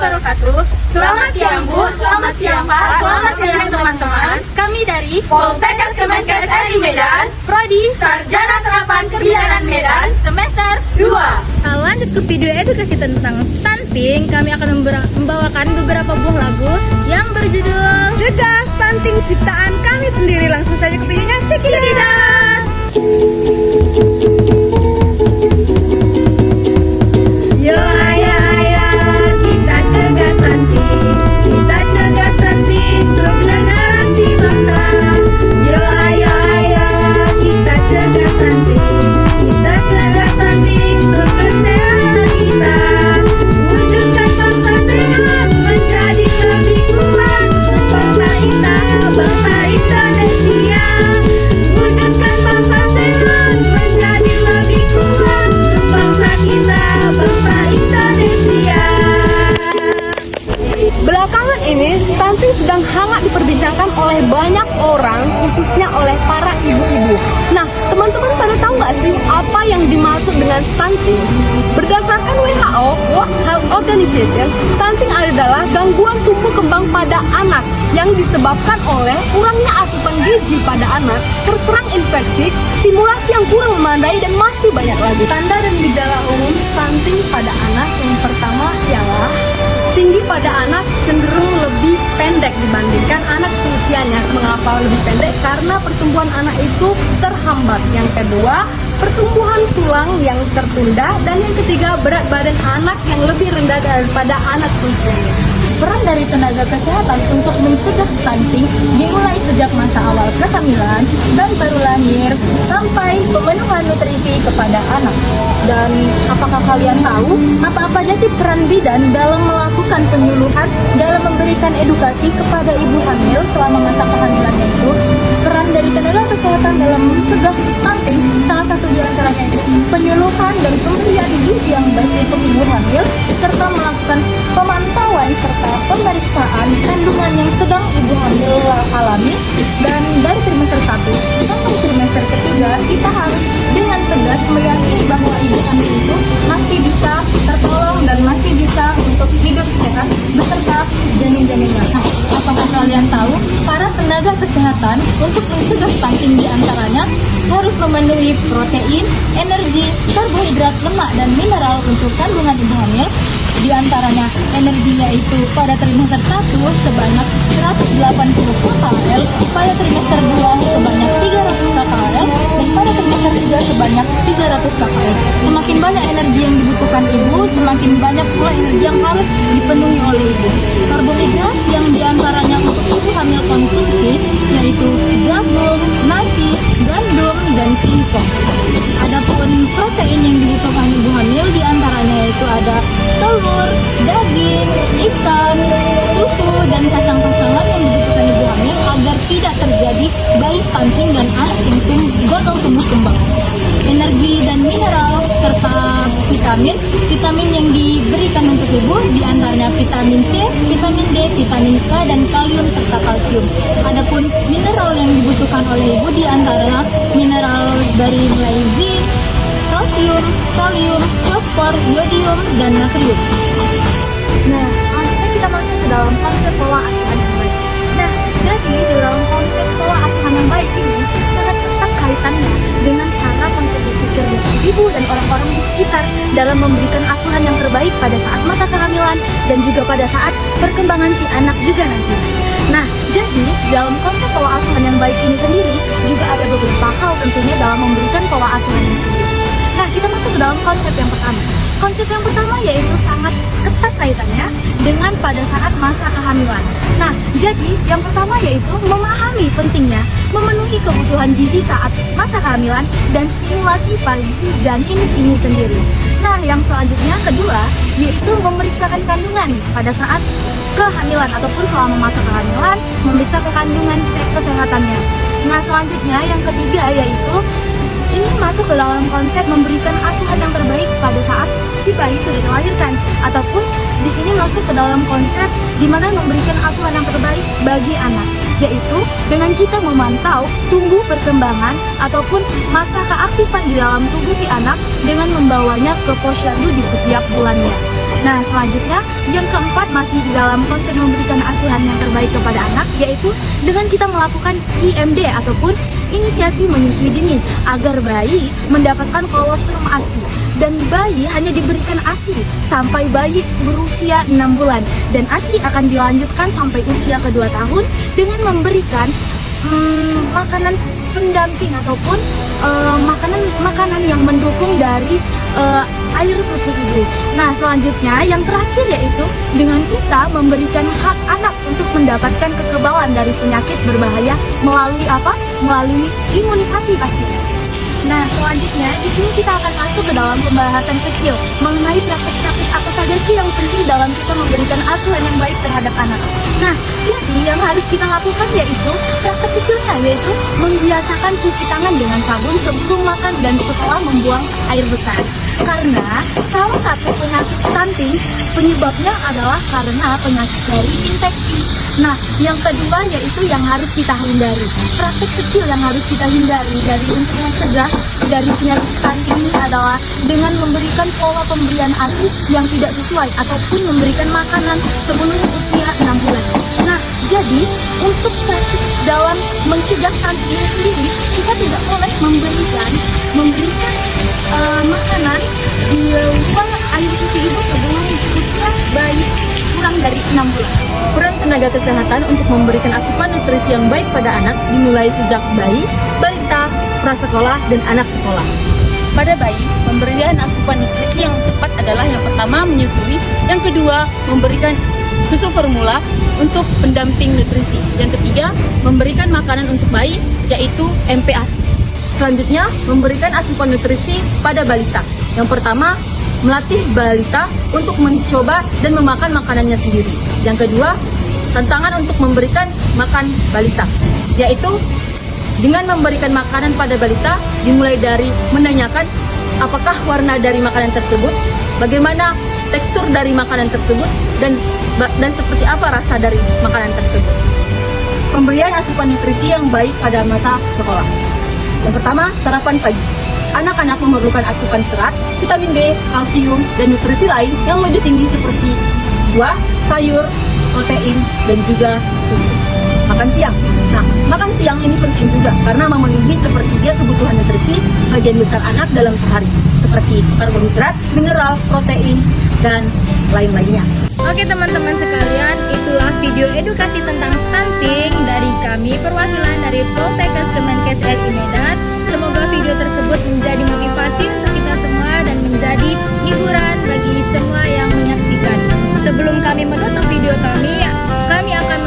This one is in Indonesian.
wabarakatuh. Selamat siang Bu, selamat siang Pak, selamat siang teman-teman. Kami dari Poltekkes Kemenkes RI Medan, Prodi Sarjana Terapan Kebidanan Medan, semester 2. Lanjut ke video edukasi tentang stunting, kami akan membawakan beberapa buah lagu yang berjudul Cegah Stunting ciptaan kami sendiri. Langsung saja ke videonya, cek it out. Yo ayo ayo kita cegah stunting, kita cegah stunting untuk generasi bangsa. Yo ayo ayo kita cegah stunting, kita cegah stunting untuk kesehatan kita. Wujudkan bangsa sehat menjadi lebih kuat, bangsa kita, bangsa Indonesia. Wujudkan bangsa sehat menjadi lebih kuat, bangsa kita, bangsa Indonesia. Belakangan ini, stunting sedang hangat diperbincangkan oleh banyak orang, khususnya oleh para ibu-ibu. Nah, teman-teman pada tahu nggak sih apa yang dimaksud dengan stunting? Berdasarkan WHO, World Health Organization, stunting adalah gangguan tumbuh kembang pada anak yang disebabkan oleh kurangnya asupan gizi pada anak, terserang infeksi, stimulasi yang kurang memadai, dan masih banyak lagi. Tanda dan gejala umum stunting pada anak yang pertama ialah tinggi pada anak cenderung lebih pendek dibandingkan anak seusianya. Mengapa lebih pendek? Karena pertumbuhan anak itu terhambat. Yang kedua, pertumbuhan tulang yang tertunda. Dan yang ketiga, berat badan anak yang lebih rendah daripada anak seusianya. Peran dari tenaga kesehatan untuk mencegah stunting dimulai sejak masa awal kehamilan, bayi baru lahir, sampai pemenuhan nutrisi kepada anak. Dan apakah kalian tahu apa-apa aja sih peran bidan dalam melakukan penyuluhan, dalam memberikan edukasi kepada ibu hamil selama masa kehamilannya itu? Peran dari tenaga kesehatan dalam mencegah stunting salah satu di antaranya itu penyuluhan dan pemberian gizi yang baik untuk ibu hamil, serta melakukan pemantauan serta pemeriksaan kandungan yang sedang ibu hamil alami. Dan dari trimester 1 sampai trimester ketiga, kita harus dengan tegas meyakini bahwa ibu hamil itu masih bisa tertolong dan masih bisa untuk hidup sehat beserta janin-janinnya. Nah, apakah kalian tahu para tenaga kesehatan untuk mencegah stunting diantaranya harus memenuhi protein, energi, karbohidrat, lemak, dan mineral untuk kandungan ibu hamil. Di antaranya energinya itu pada trimester 1 sebanyak 180 kcal, pada trimester 2 sebanyak 300 kcal, dan pada trimester 3 sebanyak 300 kcal. Semakin banyak energi yang dibutuhkan ibu, semakin banyak pula energi yang harus dipenuhi oleh ibu. Karbohidrat yang diantaranya untuk ibu hamil konsumsi yaitu jagung, nasi, gandum, dan singkong. Adapun protein yang dibutuhkan ibu hamil diantaranya yaitu ada telur, daging, ikan, susu, dan kacang-kacangan yang dibutuhkan ibu hamil agar tidak terjadi bayi stunting dan anak yang gagal tumbuh kembang. Energi dan mineral serta vitamin yang diberikan untuk ibu diantaranya vitamin C, vitamin D, vitamin K, dan kalium serta kalsium. Adapun mineral yang dibutuhkan oleh ibu diantaranya mineral dari mulai zinc, kalsium, kalium, fosfor, yodium, dan natrium. Nah, selanjutnya kita masuk ke dalam konsep pola asuhan yang baik. Nah, jadi di dalam konsep pola asuhan yang baik ini sangat erat kaitannya dengan cara konsep berpikir dari ibu dan orang-orang di sekitar dalam memberikan asuhan yang terbaik pada saat masa kehamilan dan juga pada saat perkembangan si anak juga nantinya. Nah, jadi dalam konsep pola asuhan yang baik ini sendiri juga ada beberapa hal tentunya dalam memberikan pola asuhan ini sendiri. Nah, kita masuk ke dalam konsep yang pertama. Konsep yang pertama yaitu sangat ketat kaitannya dengan pada saat masa kehamilan. Nah, jadi yang pertama yaitu memahami pentingnya memenuhi kebutuhan gizi saat masa kehamilan dan stimulasi pada janin ini sendiri. Nah, yang selanjutnya kedua yaitu memeriksakan kandungan pada saat kehamilan ataupun selama masa kehamilan, memeriksa kandungan kesehatannya. Nah, selanjutnya yang ketiga yaitu ini masuk ke dalam konsep memberikan asuhan yang terbaik pada saat si bayi sudah dilahirkan, ataupun di sini masuk ke dalam konsep di mana memberikan asuhan yang terbaik bagi anak, yaitu dengan kita memantau tumbuh perkembangan ataupun masa keaktifan di dalam tubuh si anak dengan membawanya ke posyandu di setiap bulannya. Nah, selanjutnya yang keempat masih di dalam konsep memberikan asuhan yang terbaik kepada anak, yaitu dengan kita melakukan IMD ataupun inisiasi menyusui dini agar bayi mendapatkan kolostrum ASI. Dan bayi hanya diberikan ASI sampai bayi berusia 6 bulan, dan ASI akan dilanjutkan sampai usia ke-2 tahun dengan memberikan makanan pendamping ataupun makanan yang mendukung dari air susu ibu. Nah, selanjutnya yang terakhir yaitu dengan kita memberikan hak anak untuk mendapatkan kekebalan dari penyakit berbahaya melalui apa? Melalui imunisasi pastinya. Nah, selanjutnya di sini kita akan masuk ke dalam pembahasan kecil mengenai praktek-praktek apa saja sih yang penting dalam kita memberikan asuhan yang baik terhadap anak. Nah, jadi yang harus kita lakukan yaitu praktek kecilnya, yaitu membiasakan cuci tangan dengan sabun sebelum makan dan setelah membuang air besar. Karena salah satu penyakit stunting penyebabnya adalah karena penyakit dari infeksi. Nah, yang kedua yaitu yang harus kita hindari. Praktek kecil yang harus kita hindari dari untuk mencegah dari penyakit stunting ini adalah dengan memberikan pola pemberian ASI yang tidak sesuai ataupun memberikan makanan sebelum usia 6 bulan. Nah, jadi untuk praktik dalam mencegah stunting ini sendiri, kita tidak boleh memberikan makanan di luar air susu ibu sebelum usia bayi kurang dari 6 bulan. Peran tenaga kesehatan untuk memberikan asupan nutrisi yang baik pada anak dimulai sejak bayi, balita, prasekolah, dan anak sekolah. Pada bayi, pemberian asupan nutrisi yang tepat adalah yang pertama menyusui, yang kedua memberikan susu formula untuk pendamping nutrisi, yang ketiga memberikan makanan untuk bayi yaitu MPASI. Selanjutnya, memberikan asupan nutrisi pada balita. Yang pertama, melatih balita untuk mencoba dan memakan makanannya sendiri. Yang kedua, tantangan untuk memberikan makan balita, yaitu dengan memberikan makanan pada balita dimulai dari menanyakan apakah warna dari makanan tersebut, bagaimana tekstur dari makanan tersebut, dan seperti apa rasa dari makanan tersebut. Pemberian asupan nutrisi yang baik pada masa sekolah. Yang pertama, sarapan pagi. Anak-anak memerlukan asupan serat, vitamin B, kalsium, dan nutrisi lain yang lebih tinggi seperti buah, sayur, protein, dan juga susu. Makan siang. Nah, makan siang ini penting juga karena memenuhi sepertiga kebutuhan nutrisi bagian besar anak dalam sehari, seperti karbohidrat, mineral, protein, dan lain-lainnya. Oke teman-teman sekalian, itulah video edukasi tentang stunting dari kami perwakilan dari Poltekkes Kemenkes RI Medan. Semoga video tersebut menjadi motivasi untuk kita semua dan menjadi hiburan bagi semua yang menyaksikan. Sebelum kami menutup video kami akan